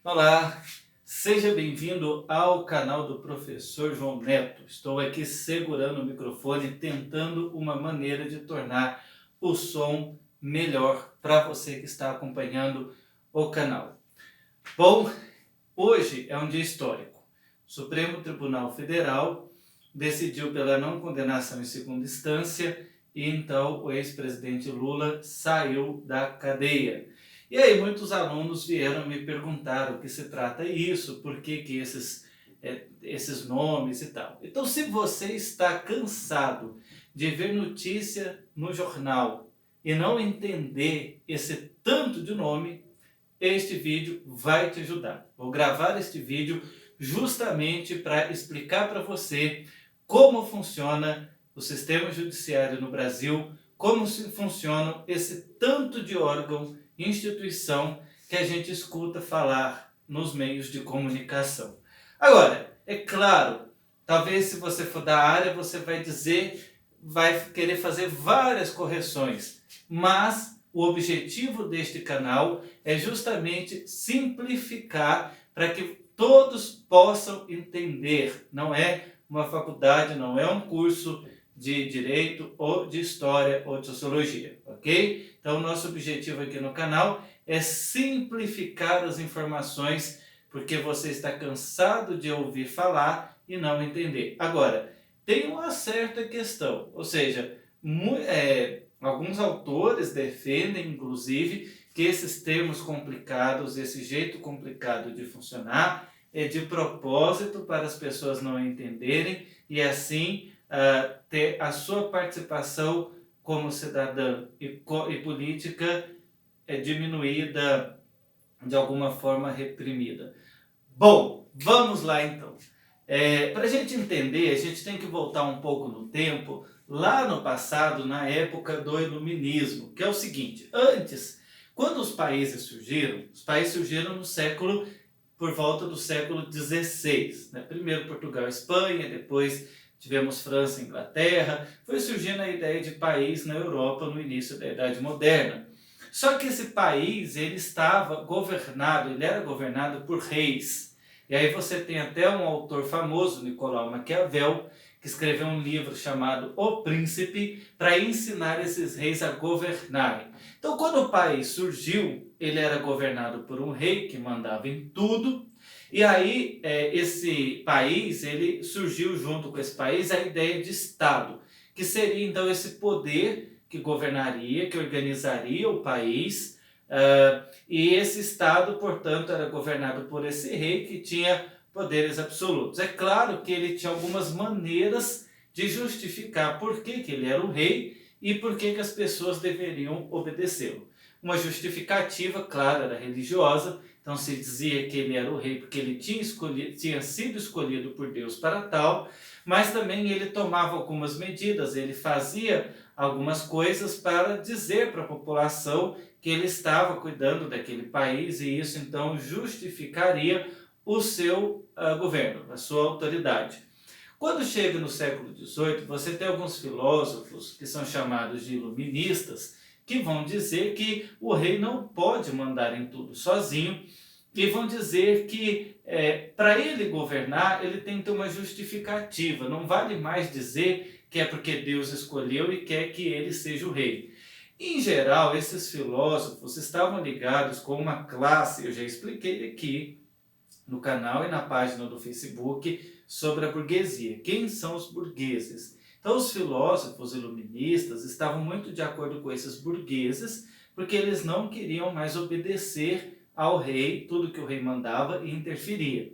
Olá, seja bem-vindo ao canal do Professor João Neto. Estou aqui segurando o microfone, tentando uma maneira de tornar o som melhor para você que está acompanhando o canal. Bom, hoje é um dia histórico. O Supremo Tribunal Federal decidiu pela não condenação em segunda instância e então o ex-presidente Lula saiu da cadeia. E aí muitos alunos vieram me perguntar o que se trata isso, por que esses nomes e tal. Então, se você está cansado de ver notícia no jornal e não entender esse tanto de nome, este vídeo vai te ajudar. Vou gravar este vídeo justamente para explicar para você como funciona o sistema judiciário no Brasil, como funciona esse tanto de órgão, instituição que a gente escuta falar nos meios de comunicação. Agora, é claro, talvez se você for da área, você vai querer fazer várias correções, mas o objetivo deste canal é justamente simplificar para que todos possam entender. Não é uma faculdade, não é um curso de Direito ou de História ou de Sociologia, ok? Então, nosso objetivo aqui no canal é simplificar as informações, porque você está cansado de ouvir falar e não entender. Agora, tem uma certa questão, ou seja, alguns autores defendem, inclusive, que esses termos complicados, esse jeito complicado de funcionar, é de propósito para as pessoas não entenderem e assim ter a sua participação como cidadã e política diminuída, de alguma forma reprimida. Bom, vamos lá então. Para a gente entender, a gente tem que voltar um pouco no tempo, lá no passado, na época do Iluminismo, que é o seguinte: antes, quando os países surgiram por volta do século XVI, né? Primeiro Portugal e Espanha, depois tivemos França e Inglaterra, foi surgindo a ideia de país na Europa no início da Idade Moderna. Só que esse país, ele era governado por reis. E aí você tem até um autor famoso, Nicolau Maquiavel, que escreveu um livro chamado O Príncipe, para ensinar esses reis a governarem. Então, quando o país surgiu, ele era governado por um rei que mandava em tudo, e aí esse país, ele surgiu junto com esse país a ideia de Estado, que seria então esse poder que governaria, que organizaria o país, e esse Estado, portanto, era governado por esse rei que tinha poderes absolutos. É claro que ele tinha algumas maneiras de justificar por que ele era o rei e por que as pessoas deveriam obedecê-lo. Uma justificativa, claro, era religiosa, então se dizia que ele era o rei porque ele tinha sido escolhido por Deus para tal, mas também ele tomava algumas medidas, ele fazia algumas coisas para dizer para a população que ele estava cuidando daquele país e isso então justificaria o seu governo, a sua autoridade. Quando chega no século XVIII, você tem alguns filósofos que são chamados de iluministas, que vão dizer que o rei não pode mandar em tudo sozinho, e vão dizer que para ele governar, ele tem que ter uma justificativa, não vale mais dizer que é porque Deus escolheu e quer que ele seja o rei. Em geral, esses filósofos estavam ligados com uma classe, eu já expliquei aqui no canal e na página do Facebook, sobre a burguesia. Quem são os burgueses? Então, os filósofos iluministas estavam muito de acordo com esses burgueses, porque eles não queriam mais obedecer ao rei, tudo que o rei mandava e interferia.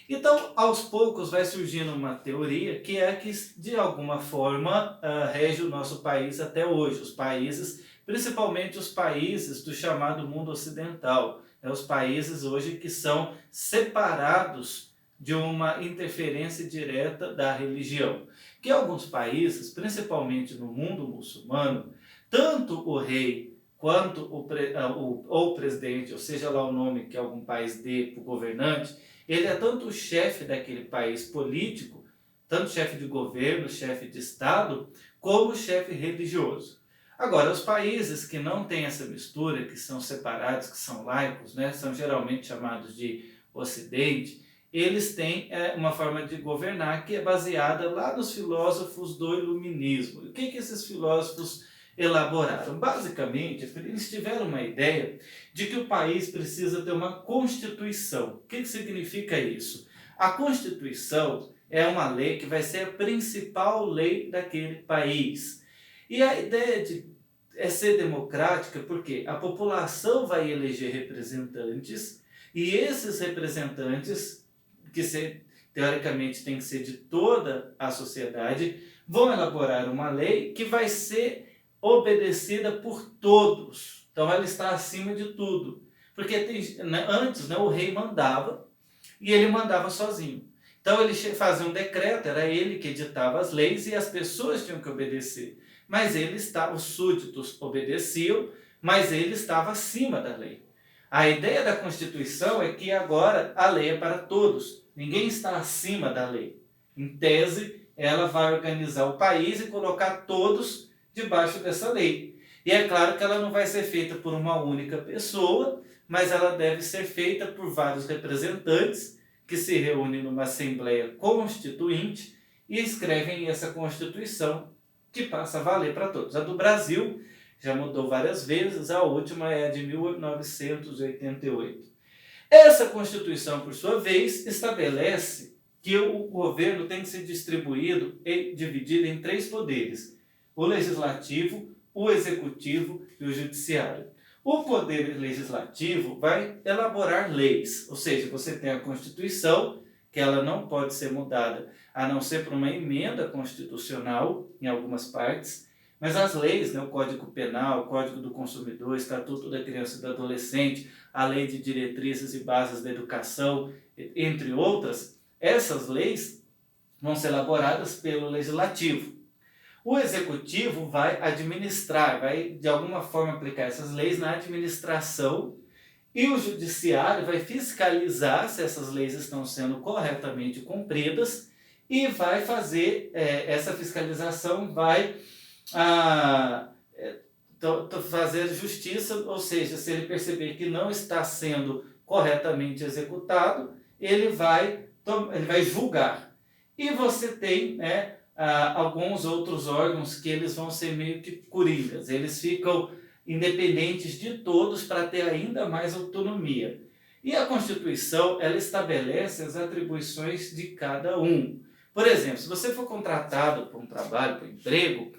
Então, aos poucos vai surgindo uma teoria que é que, de alguma forma, rege o nosso país até hoje. Os países, principalmente os países do chamado mundo ocidental, os países hoje que são separados de uma interferência direta da religião. Que alguns países, principalmente no mundo muçulmano, tanto o rei quanto o presidente, ou seja lá o nome que algum país dê para o governante, ele é tanto o chefe daquele país político, tanto chefe de governo, chefe de Estado, como chefe religioso. Agora, os países que não têm essa mistura, que são separados, que são laicos, né, são geralmente chamados de Ocidente, eles têm uma forma de governar que é baseada lá nos filósofos do Iluminismo. O que esses filósofos elaboraram? Basicamente, eles tiveram uma ideia de que o país precisa ter uma Constituição. O que significa isso? A Constituição é uma lei que vai ser a principal lei daquele país. E a ideia é ser democrática porque a população vai eleger representantes e esses representantes, teoricamente tem que ser de toda a sociedade, vão elaborar uma lei que vai ser obedecida por todos. Então ela está acima de tudo. Porque antes o rei mandava e ele mandava sozinho. Então ele fazia um decreto, era ele que editava as leis e as pessoas tinham que obedecer. Mas os súditos obedeciam, mas ele estava acima da lei. A ideia da Constituição é que agora a lei é para todos. Ninguém está acima da lei. Em tese, ela vai organizar o país e colocar todos debaixo dessa lei. E é claro que ela não vai ser feita por uma única pessoa, mas ela deve ser feita por vários representantes que se reúnem numa Assembleia Constituinte e escrevem essa Constituição que passa a valer para todos. A do Brasil já mudou várias vezes, a última é a de 1988. Essa Constituição, por sua vez, estabelece que o governo tem que ser distribuído e dividido em 3 poderes: o legislativo, o executivo e o judiciário. O poder legislativo vai elaborar leis, ou seja, você tem a Constituição, que ela não pode ser mudada a não ser por uma emenda constitucional em algumas partes, mas as leis, o Código Penal, o Código do Consumidor, o Estatuto da Criança e do Adolescente, a Lei de Diretrizes e Bases da Educação, entre outras, essas leis vão ser elaboradas pelo Legislativo. O Executivo vai administrar, vai de alguma forma aplicar essas leis na administração, e o Judiciário vai fiscalizar se essas leis estão sendo corretamente cumpridas e vai fazer, essa fiscalização vai fazer justiça, ou seja, se ele perceber que não está sendo corretamente executado, ele vai julgar. E você tem alguns outros órgãos que eles vão ser meio que coringas, eles ficam independentes de todos para ter ainda mais autonomia. E a Constituição, ela estabelece as atribuições de cada um. Por exemplo, se você for contratado para um trabalho, para um emprego,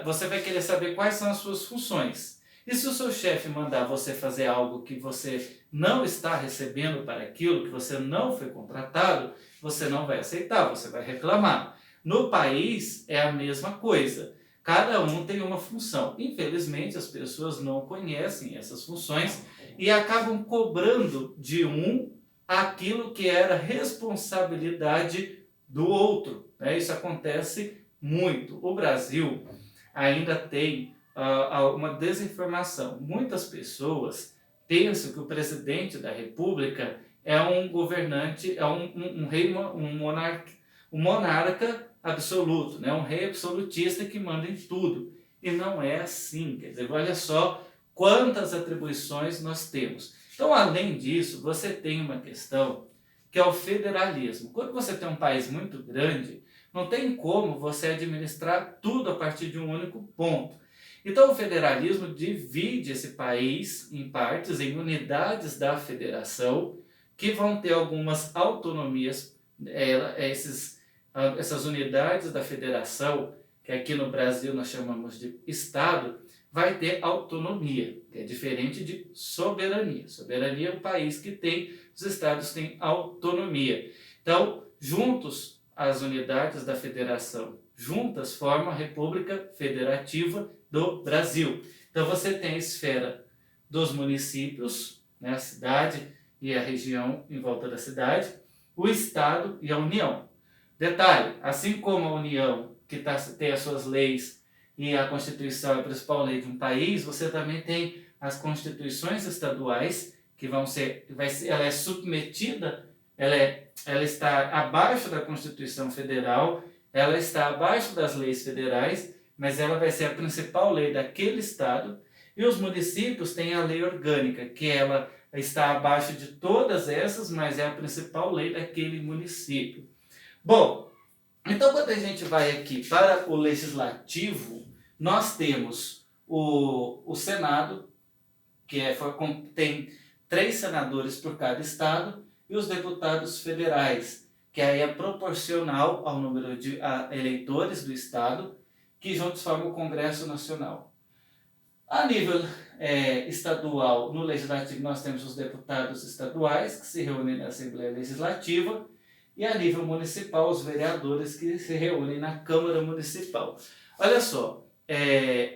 você vai querer saber quais são as suas funções. E se o seu chefe mandar você fazer algo que você não está recebendo para aquilo, que você não foi contratado, você não vai aceitar, você vai reclamar. No país é a mesma coisa. Cada um tem uma função. Infelizmente, as pessoas não conhecem essas funções e acabam cobrando de um aquilo que era responsabilidade do outro. Isso acontece muito. O Brasil ainda tem uma desinformação. Muitas pessoas pensam que o presidente da República é um governante, é um rei, um monarca absoluto, um rei absolutista que manda em tudo. E não é assim. Quer dizer, olha só quantas atribuições nós temos. Então, além disso, você tem uma questão que é o federalismo. Quando você tem um país muito grande, não tem como você administrar tudo a partir de um único ponto. Então, o federalismo divide esse país em partes, em unidades da federação, que vão ter algumas autonomias. Essas unidades da federação, que aqui no Brasil nós chamamos de Estado, vai ter autonomia, que é diferente de soberania. Soberania é um país que tem, os estados têm autonomia. Então, juntos, as unidades da federação, juntas, formam a República Federativa do Brasil. Então, você tem a esfera dos municípios, a cidade e a região em volta da cidade, o Estado e a União. Detalhe, assim como a União, que tem as suas leis e a Constituição é a principal lei de um país, você também tem as constituições estaduais, que ela é submetida, ela está abaixo da Constituição Federal, ela está abaixo das leis federais, mas ela vai ser a principal lei daquele estado, e os municípios têm a lei orgânica, que ela está abaixo de todas essas, mas é a principal lei daquele município. Bom, então quando a gente vai aqui para o legislativo, nós temos o Senado, que tem 3 senadores por cada estado, e os deputados federais, que aí é proporcional ao número de eleitores do estado, que juntos formam o Congresso Nacional. A nível estadual, no Legislativo, nós temos os deputados estaduais, que se reúnem na Assembleia Legislativa, e a nível municipal, os vereadores, que se reúnem na Câmara Municipal. Olha só,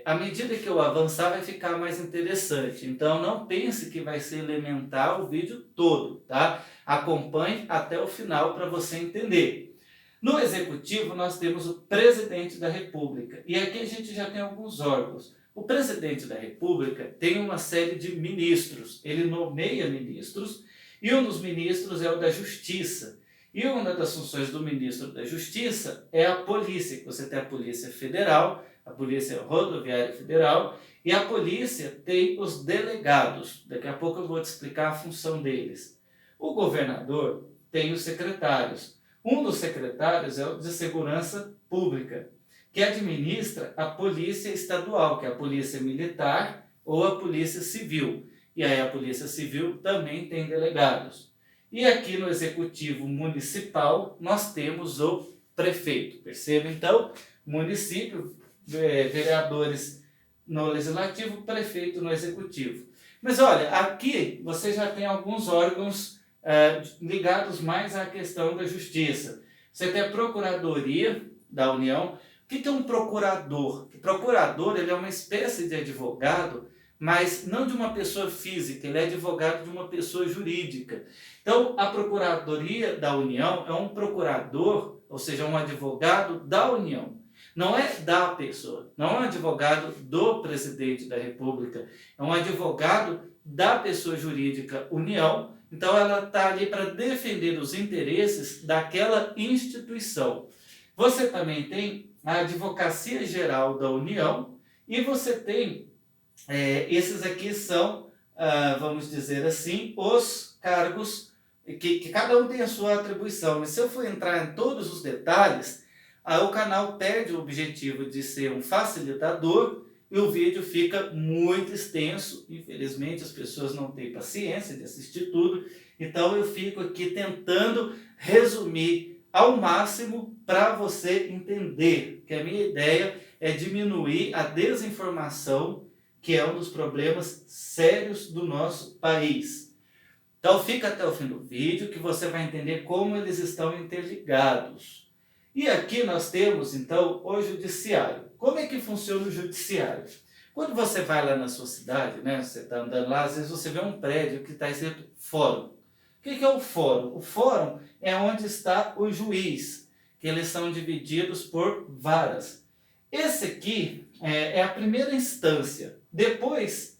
à medida que eu avançar, vai ficar mais interessante. Então, não pense que vai ser elementar o vídeo todo, tá? Acompanhe até o final para você entender. No Executivo, nós temos o Presidente da República. E aqui a gente já tem alguns órgãos. O Presidente da República tem uma série de ministros. Ele nomeia ministros e um dos ministros é o da Justiça. E uma das funções do ministro da Justiça é a polícia, que você tem a Polícia Federal, a Polícia Rodoviária Federal, e a polícia tem os delegados. Daqui a pouco eu vou te explicar a função deles. O governador tem os secretários. Um dos secretários é o de Segurança Pública, que administra a Polícia Estadual, que é a Polícia Militar ou a Polícia Civil. E aí a Polícia Civil também tem delegados. E aqui no Executivo Municipal, nós temos o prefeito. Perceba, então, município, vereadores no Legislativo, prefeito no Executivo. Mas olha, aqui você já tem alguns órgãos ligados mais à questão da justiça. Você tem a Procuradoria da União. O que é um procurador? O procurador, ele é uma espécie de advogado, mas não de uma pessoa física, ele é advogado de uma pessoa jurídica. Então, a Procuradoria da União é um procurador, ou seja, um advogado da União. Não é da pessoa, não é um advogado do Presidente da República, é um advogado da pessoa jurídica União. Então, ela está ali para defender os interesses daquela instituição. Você também tem a Advocacia Geral da União e você tem, esses aqui são, vamos dizer assim, os cargos que cada um tem a sua atribuição. Mas se eu for entrar em todos os detalhes, o canal perde o objetivo de ser um facilitador e o vídeo fica muito extenso. Infelizmente, as pessoas não têm paciência de assistir tudo. Então, eu fico aqui tentando resumir ao máximo para você entender que a minha ideia é diminuir a desinformação, que é um dos problemas sérios do nosso país. Então, fica até o fim do vídeo que você vai entender como eles estão interligados. E aqui nós temos, então, o judiciário. Como é que funciona o judiciário? Quando você vai lá na sua cidade, né, você está andando lá, às vezes você vê um prédio que está escrito fórum. O que é o fórum? O fórum é onde está o juiz, que eles são divididos por varas. Esse aqui é a primeira instância. Depois,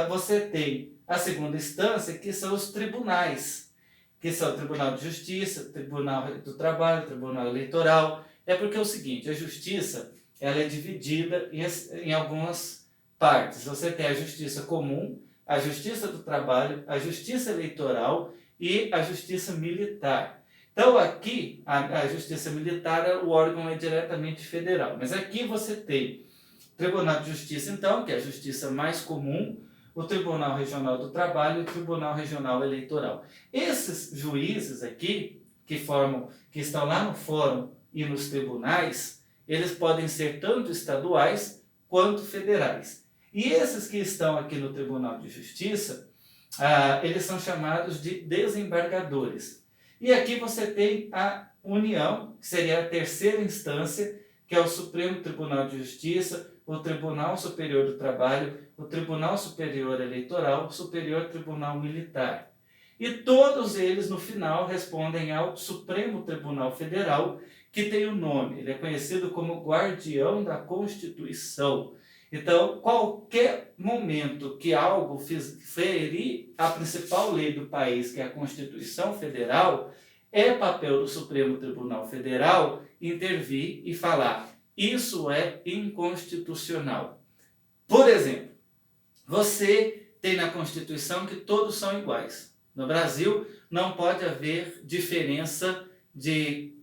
você tem a segunda instância, que são os tribunais, que são o Tribunal de Justiça, Tribunal do Trabalho, Tribunal Eleitoral. É porque é o seguinte, a justiça ela é dividida em algumas partes. Você tem a justiça comum, a justiça do trabalho, a justiça eleitoral e a justiça militar. Então aqui, a justiça militar, o órgão é diretamente federal. Mas aqui você tem o Tribunal de Justiça, então, que é a justiça mais comum, o Tribunal Regional do Trabalho e o Tribunal Regional Eleitoral. Esses juízes aqui, que estão lá no fórum e nos tribunais, eles podem ser tanto estaduais quanto federais. E esses que estão aqui no Tribunal de Justiça, eles são chamados de desembargadores. E aqui você tem a União, que seria a terceira instância, que é o Supremo Tribunal de Justiça, o Tribunal Superior do Trabalho, o Tribunal Superior Eleitoral, o Superior Tribunal Militar. E todos eles, no final, respondem ao Supremo Tribunal Federal, que tem o nome, ele é conhecido como Guardião da Constituição. Então, qualquer momento que algo ferir a principal lei do país, que é a Constituição Federal, é papel do Supremo Tribunal Federal intervir e falar: isso é inconstitucional. Por exemplo, você tem na Constituição que todos são iguais. No Brasil, não pode haver diferença de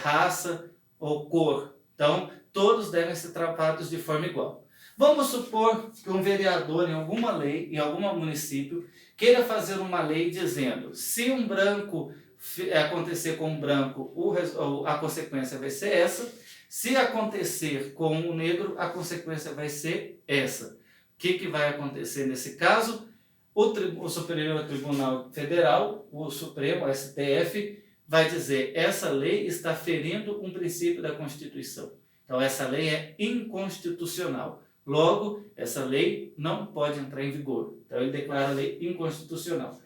raça ou cor. Então, todos devem ser tratados de forma igual. Vamos supor que um vereador em alguma lei, em algum município, queira fazer uma lei dizendo: se um branco acontecer com um branco, a consequência vai ser essa. Se acontecer com um negro, a consequência vai ser essa. O que vai acontecer nesse caso? O Superior Tribunal Federal, o Supremo, o STF, vai dizer: essa lei está ferindo um princípio da Constituição. Então, essa lei é inconstitucional. Logo, essa lei não pode entrar em vigor. Então, ele declara a lei inconstitucional.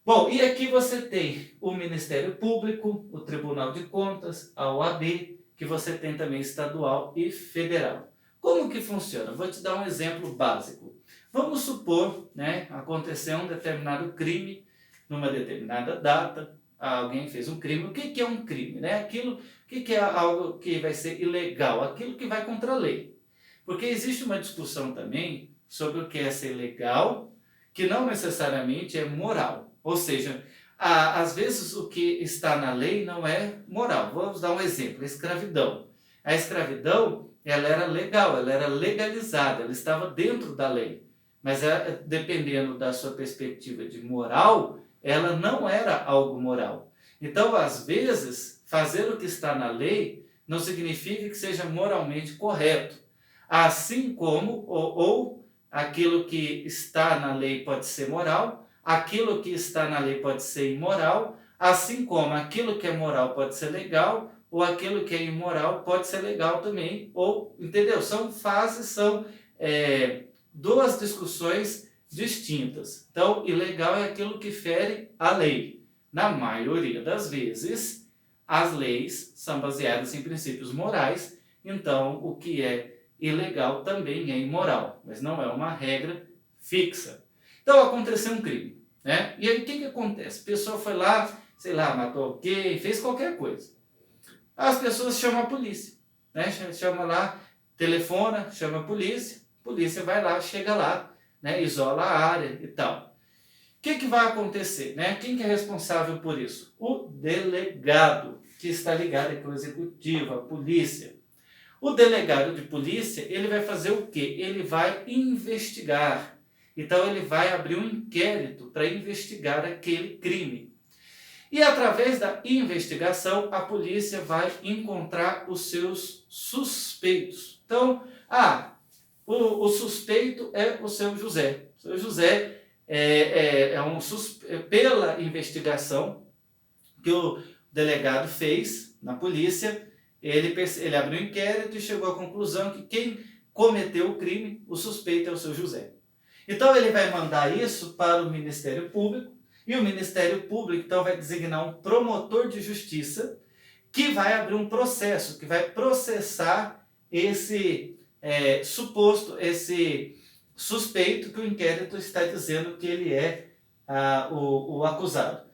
Bom, e aqui você tem o Ministério Público, o Tribunal de Contas, a OAB, que você tem também estadual e federal. Como que funciona? Vou te dar um exemplo básico. Vamos supor, aconteceu um determinado crime numa determinada data, alguém fez um crime. O que é um crime? O que é algo que vai ser ilegal? Aquilo que vai contra a lei. Porque existe uma discussão também sobre o que é ser legal, que não necessariamente é moral. Ou seja, às vezes o que está na lei não é moral. Vamos dar um exemplo: a escravidão. A escravidão, ela era legal, ela era legalizada, ela estava dentro da lei. Mas dependendo da sua perspectiva de moral, ela não era algo moral. Então, às vezes, fazer o que está na lei não significa que seja moralmente correto. Assim como, ou aquilo que está na lei pode ser moral, aquilo que está na lei pode ser imoral, assim como aquilo que é moral pode ser legal, ou aquilo que é imoral pode ser legal também, ou, entendeu? São fases, são duas discussões distintas. Então, ilegal é aquilo que fere a lei. Na maioria das vezes, as leis são baseadas em princípios morais, então o que é ilegal também é imoral, mas não é uma regra fixa. Então, aconteceu um crime, E aí, o que acontece? A pessoa foi lá, sei lá, matou alguém, fez qualquer coisa. As pessoas chamam a polícia, Chama lá, telefona, chama a polícia vai lá, chega lá, isola a área e tal. O que vai acontecer, Quem que é responsável por isso? O delegado, que está ligado aqui ao executivo, à polícia. O delegado de polícia, ele vai fazer o quê? Ele vai investigar. Então, ele vai abrir um inquérito para investigar aquele crime. E através da investigação, a polícia vai encontrar os seus suspeitos. Então, o suspeito é o seu José. O seu José pela investigação que o delegado fez na polícia, ele abriu um inquérito e chegou à conclusão que quem cometeu o crime, o suspeito é o seu José. Então, ele vai mandar isso para o Ministério Público, e o Ministério Público, então, vai designar um promotor de justiça que vai abrir um processo, que vai processar esse esse suspeito que o inquérito está dizendo que ele é o acusado.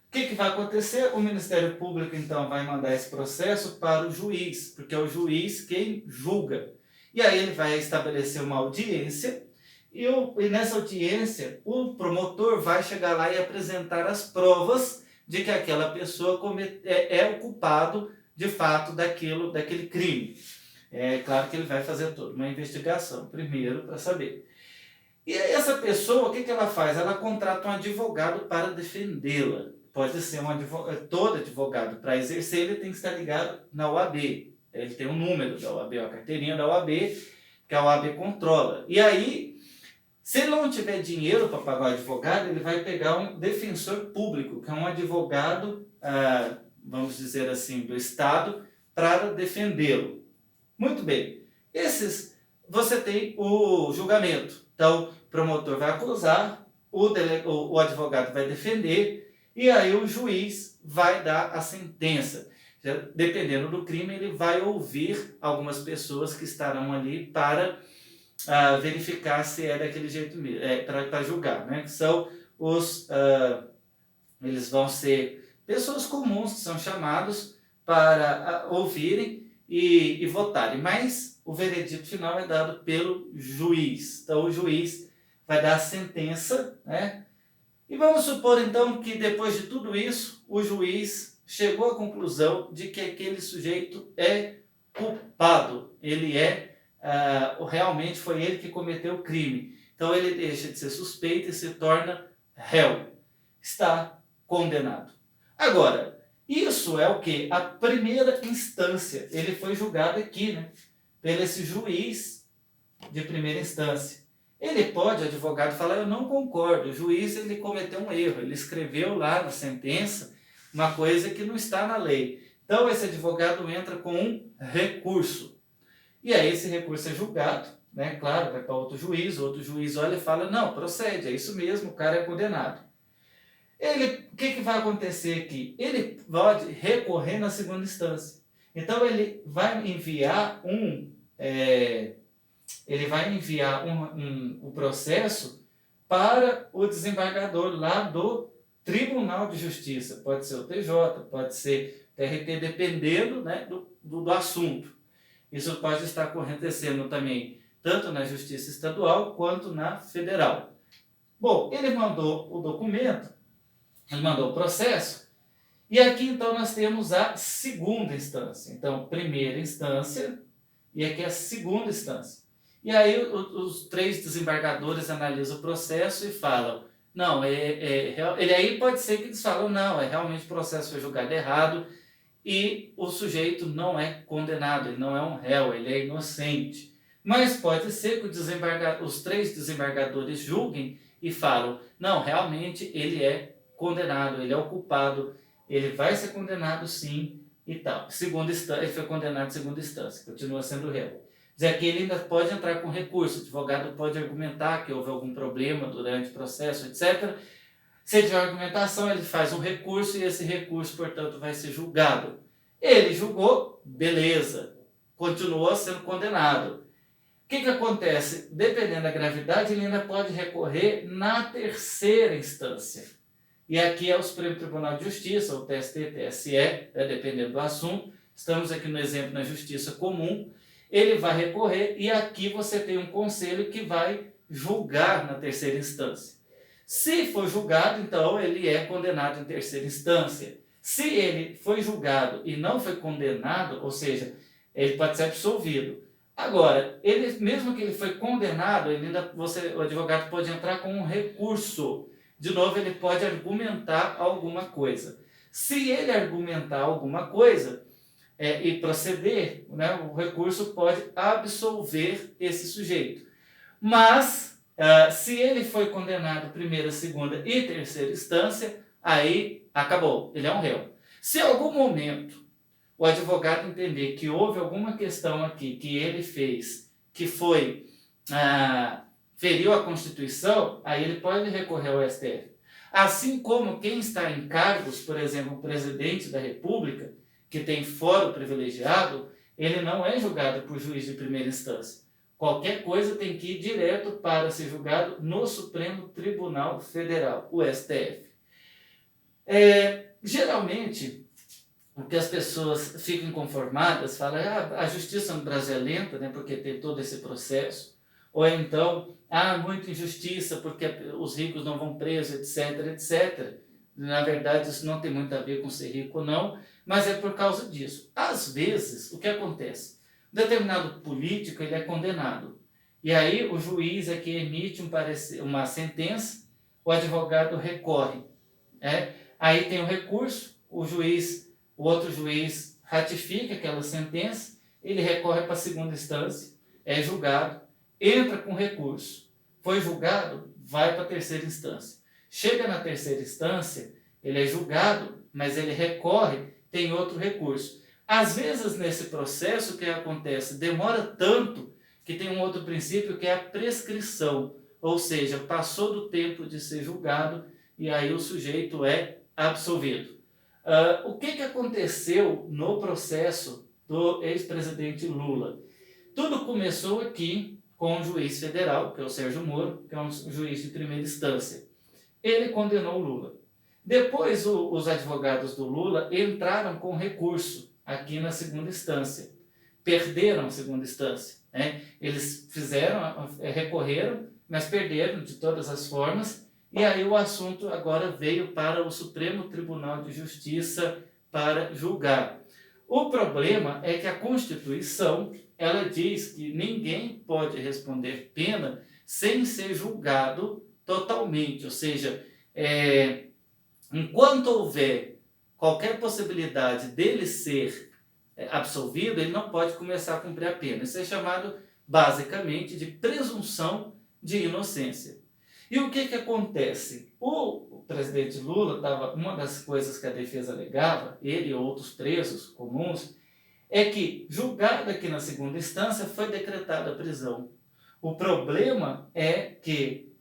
O que vai acontecer? O Ministério Público, então, vai mandar esse processo para o juiz, porque é o juiz quem julga. E aí ele vai estabelecer uma audiência, e nessa audiência o promotor vai chegar lá e apresentar as provas de que aquela pessoa é o culpado, de fato, daquele crime. É claro que ele vai fazer toda uma investigação, primeiro, para saber. E essa pessoa, o que ela faz? Ela contrata um advogado para defendê-la. Pode ser todo advogado. Para exercer, ele tem que estar ligado na OAB. Ele tem um número da OAB, uma carteirinha da OAB, que a OAB controla. E aí, se ele não tiver dinheiro para pagar o advogado, ele vai pegar um defensor público, que é um advogado, vamos dizer assim, do Estado, para defendê-lo. Muito bem. Você tem o julgamento. Então, o promotor vai acusar, o advogado vai defender, e aí o juiz vai dar a sentença. Dependendo do crime, ele vai ouvir algumas pessoas que estarão ali para verificar se é daquele jeito mesmo, para julgar, que são eles vão ser pessoas comuns que são chamados para ouvirem, e votarem, mas o veredito final é dado pelo juiz. Então o juiz vai dar a sentença, né? E vamos supor então que depois de tudo isso, o juiz chegou à conclusão de que aquele sujeito é culpado, ele realmente foi ele que cometeu o crime. Então ele deixa de ser suspeito e se torna réu, está condenado. Agora, isso é o que? A primeira instância, ele foi julgado aqui, né? Pelo esse juiz de primeira instância. Ele pode, o advogado, falar, eu não concordo, o juiz ele cometeu um erro, ele escreveu lá na sentença uma coisa que não está na lei. Então esse advogado entra com um recurso. E aí esse recurso é julgado, né? Claro, vai para outro juiz olha e fala, não, procede, é isso mesmo, o cara é condenado. O que vai acontecer aqui? Ele pode recorrer na segunda instância. Então ele vai enviar o processo para o desembargador lá do Tribunal de Justiça. Pode ser o TJ, pode ser TRT, dependendo, né, do assunto. Isso pode estar acontecendo também, tanto na Justiça Estadual quanto na Federal. Bom, ele mandou o documento, ele mandou o processo, e aqui então nós temos a segunda instância. Então, primeira instância, e aqui a segunda instância. E aí os três desembargadores analisam o processo e falam, não, ele aí pode ser que eles falam, não, realmente o processo foi julgado errado e o sujeito não é condenado, ele não é um réu, ele é inocente. Mas pode ser que os três desembargadores julguem e falam, não, realmente ele é condenado, ele é o culpado, ele vai ser condenado sim e tal. Segunda instância, ele foi condenado em segunda instância, continua sendo réu. Dizer que ele ainda pode entrar com recurso, o advogado pode argumentar que houve algum problema durante o processo, etc. Se tiver argumentação, ele faz um recurso e esse recurso, portanto, vai ser julgado. Ele julgou, beleza, continuou sendo condenado. O que acontece? Dependendo da gravidade, ele ainda pode recorrer na terceira instância. E aqui é o Supremo Tribunal de Justiça, o TST, TSE, dependendo do assunto. Estamos aqui no exemplo na Justiça Comum. Ele vai recorrer e aqui você tem um conselho que vai julgar na terceira instância. Se for julgado, então ele é condenado em terceira instância. Se ele foi julgado e não foi condenado, ou seja, ele pode ser absolvido. Agora, mesmo que ele foi condenado, o advogado pode entrar com um recurso. De novo, ele pode argumentar alguma coisa. Se ele argumentar alguma coisa e proceder, né, o recurso pode absolver esse sujeito. Mas, se ele foi condenado primeira, segunda e terceira instância, aí acabou, ele é um réu. Se em algum momento o advogado entender que houve alguma questão aqui que ele fez, que feriu a Constituição, aí ele pode recorrer ao STF. Assim como quem está em cargos, por exemplo, o presidente da República, que tem fórum privilegiado, ele não é julgado por juiz de primeira instância. Qualquer coisa tem que ir direto para ser julgado no Supremo Tribunal Federal, o STF. Geralmente, o que as pessoas ficam inconformadas, falam, a justiça no Brasil é lenta, né, porque tem todo esse processo, ou então, muita injustiça porque os ricos não vão presos, etc, etc. Na verdade, isso não tem muito a ver com ser rico ou não, mas é por causa disso. Às vezes, o que acontece? Um determinado político ele é condenado, e aí o juiz é que emite uma sentença, o advogado recorre. Aí tem o recurso, o outro juiz ratifica aquela sentença, ele recorre para a segunda instância, é julgado, entra com recurso, foi julgado, vai para a terceira instância. Chega na terceira instância, ele é julgado, mas ele recorre, tem outro recurso. Às vezes, nesse processo, o que acontece? Demora tanto que tem um outro princípio que é a prescrição, ou seja, passou do tempo de ser julgado e aí o sujeito é absolvido. O que aconteceu no processo do ex-presidente Lula? Tudo começou aqui com um juiz federal, que é o Sérgio Moro, que é um juiz de primeira instância. Ele condenou o Lula. Depois, os advogados do Lula entraram com recurso aqui na segunda instância. perderam a segunda instância, né? Eles recorreram, mas perderam de todas as formas, e aí o assunto agora veio para o Supremo Tribunal de Justiça para julgar. O problema é que a Constituição, ela diz que ninguém pode responder pena sem ser julgado totalmente, ou seja, enquanto houver qualquer possibilidade dele ser absolvido, ele não pode começar a cumprir a pena. Isso é chamado, basicamente, de presunção de inocência. E o que acontece? O presidente Lula, uma das coisas que a defesa alegava, ele e outros presos comuns, é que, julgado aqui na segunda instância, foi decretada a prisão. O problema é que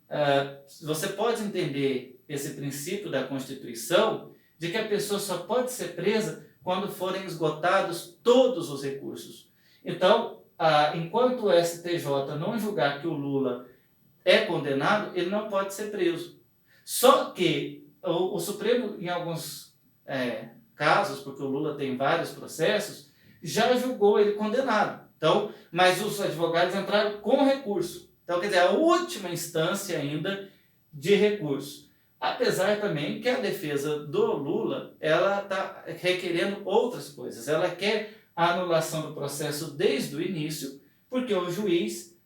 você pode entender esse princípio da Constituição de que a pessoa só pode ser presa quando forem esgotados todos os recursos. Então, enquanto o STJ não julgar que o Lula é condenado, ele não pode ser preso. Só que o Supremo, em alguns casos, porque o Lula tem vários processos, já julgou ele condenado. Então, mas os advogados entraram com recurso. Então, quer dizer, a última instância ainda de recurso. Apesar também que a defesa do Lula, ela está requerendo outras coisas. Ela quer a anulação do processo desde o início, porque o juiz,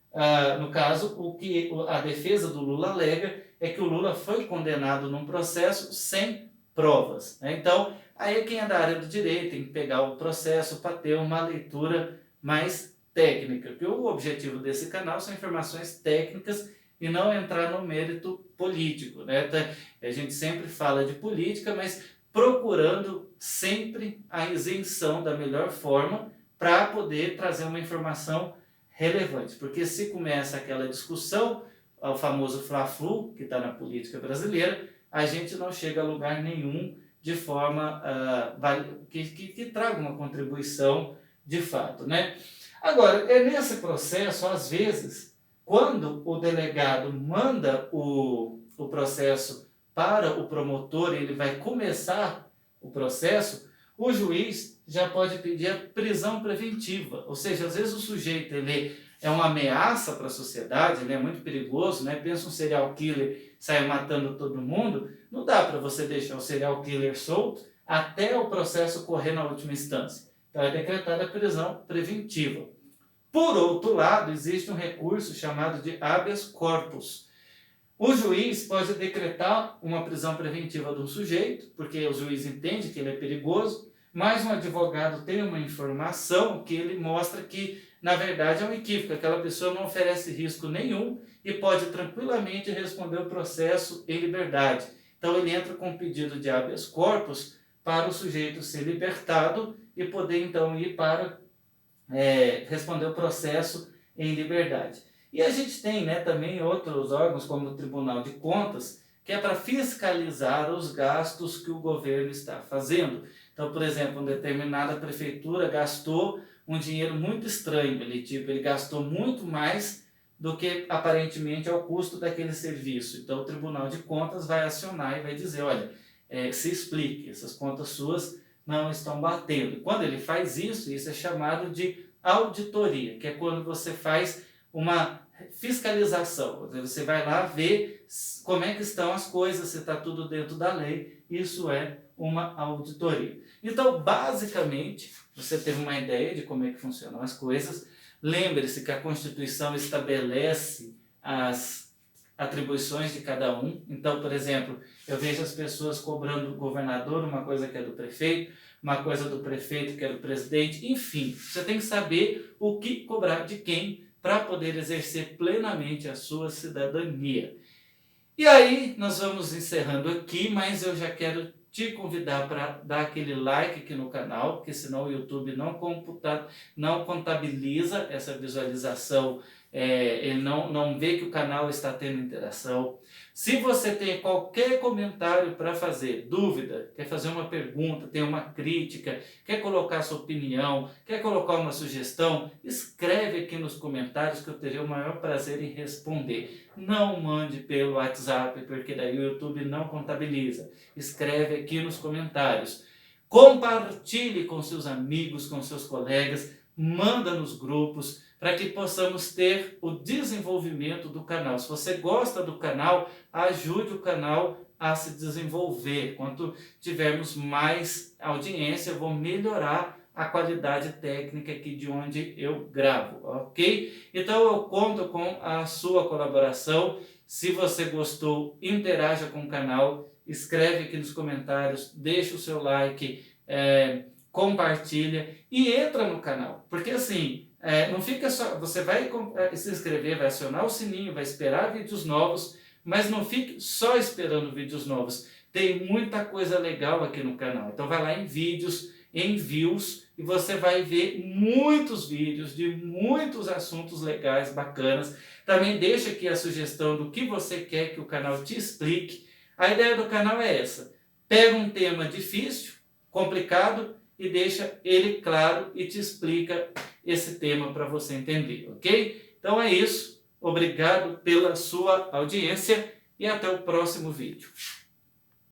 no caso, o que a defesa do Lula alega é que o Lula foi condenado num processo sem provas, né? Então, aí quem é da área do direito tem que pegar o processo para ter uma leitura mais técnica, porque o objetivo desse canal são informações técnicas e não entrar no mérito político, né? A gente sempre fala de política, mas procurando sempre a isenção da melhor forma para poder trazer uma informação relevante, porque se começa aquela discussão, o famoso fla-flu, que está na política brasileira, a gente não chega a lugar nenhum de forma que traga uma contribuição de fato, né? Agora, nesse processo, às vezes, quando o delegado manda o processo para o promotor, ele vai começar o processo, o juiz já pode pedir a prisão preventiva. Ou seja, às vezes o sujeito ele é uma ameaça para a sociedade, ele é muito perigoso, né? Pensa um serial killer sair matando todo mundo, não dá para você deixar o serial killer solto até o processo correr na última instância. Então é decretada a prisão preventiva. Por outro lado, existe um recurso chamado de habeas corpus. O juiz pode decretar uma prisão preventiva de um sujeito, porque o juiz entende que ele é perigoso, mas um advogado tem uma informação que ele mostra que, na verdade, é um equívoco. Aquela pessoa não oferece risco nenhum e pode tranquilamente responder o processo em liberdade. Então, ele entra com um pedido de habeas corpus para o sujeito ser libertado e poder, então, ir para responder o processo em liberdade. E a gente tem, né, também outros órgãos, como o Tribunal de Contas, que é para fiscalizar os gastos que o governo está fazendo. Então, por exemplo, uma determinada prefeitura gastou um dinheiro muito estranho, ele gastou muito mais do que aparentemente é o custo daquele serviço. Então, o Tribunal de Contas vai acionar e vai dizer, olha, se explique, essas contas suas não estão batendo. Quando ele faz isso é chamado de auditoria, que é quando você faz uma fiscalização. Você vai lá ver como é que estão as coisas, se está tudo dentro da lei. Isso é uma auditoria. Então, basicamente, você teve uma ideia de como é que funcionam as coisas. Lembre-se que a Constituição estabelece as atribuições de cada um. Então, por exemplo, eu vejo as pessoas cobrando do governador uma coisa que é do prefeito, uma coisa do prefeito que é do presidente, enfim, você tem que saber o que cobrar de quem para poder exercer plenamente a sua cidadania. E aí, nós vamos encerrando aqui, mas eu já quero te convidar para dar aquele like aqui no canal, porque senão o YouTube não contabiliza essa visualização, ele não vê que o canal está tendo interação. Se você tem qualquer comentário para fazer, dúvida, quer fazer uma pergunta, tem uma crítica, quer colocar sua opinião, quer colocar uma sugestão, escreve aqui nos comentários que eu terei o maior prazer em responder. Não mande pelo WhatsApp, porque daí o YouTube não contabiliza. Escreve aqui nos comentários. Compartilhe com seus amigos, com seus colegas. manda nos grupos, para que possamos ter o desenvolvimento do canal. Se você gosta do canal, ajude o canal a se desenvolver. Quanto tivermos mais audiência, eu vou melhorar a qualidade técnica aqui de onde eu gravo, ok? Então eu conto com a sua colaboração. Se você gostou, interaja com o canal, escreve aqui nos comentários, deixa o seu like, compartilha e entra no canal, porque assim, não fica só, você vai se inscrever, vai acionar o sininho, vai esperar vídeos novos, mas não fique só esperando vídeos novos, tem muita coisa legal aqui no canal, então vai lá em vídeos, em views, e você vai ver muitos vídeos de muitos assuntos legais, bacanas. Também deixa aqui a sugestão do que você quer que o canal te explique. A ideia do canal é essa: pega um tema difícil, complicado, e deixa ele claro e te explica esse tema para você entender, ok? Então é isso, obrigado pela sua audiência e até o próximo vídeo.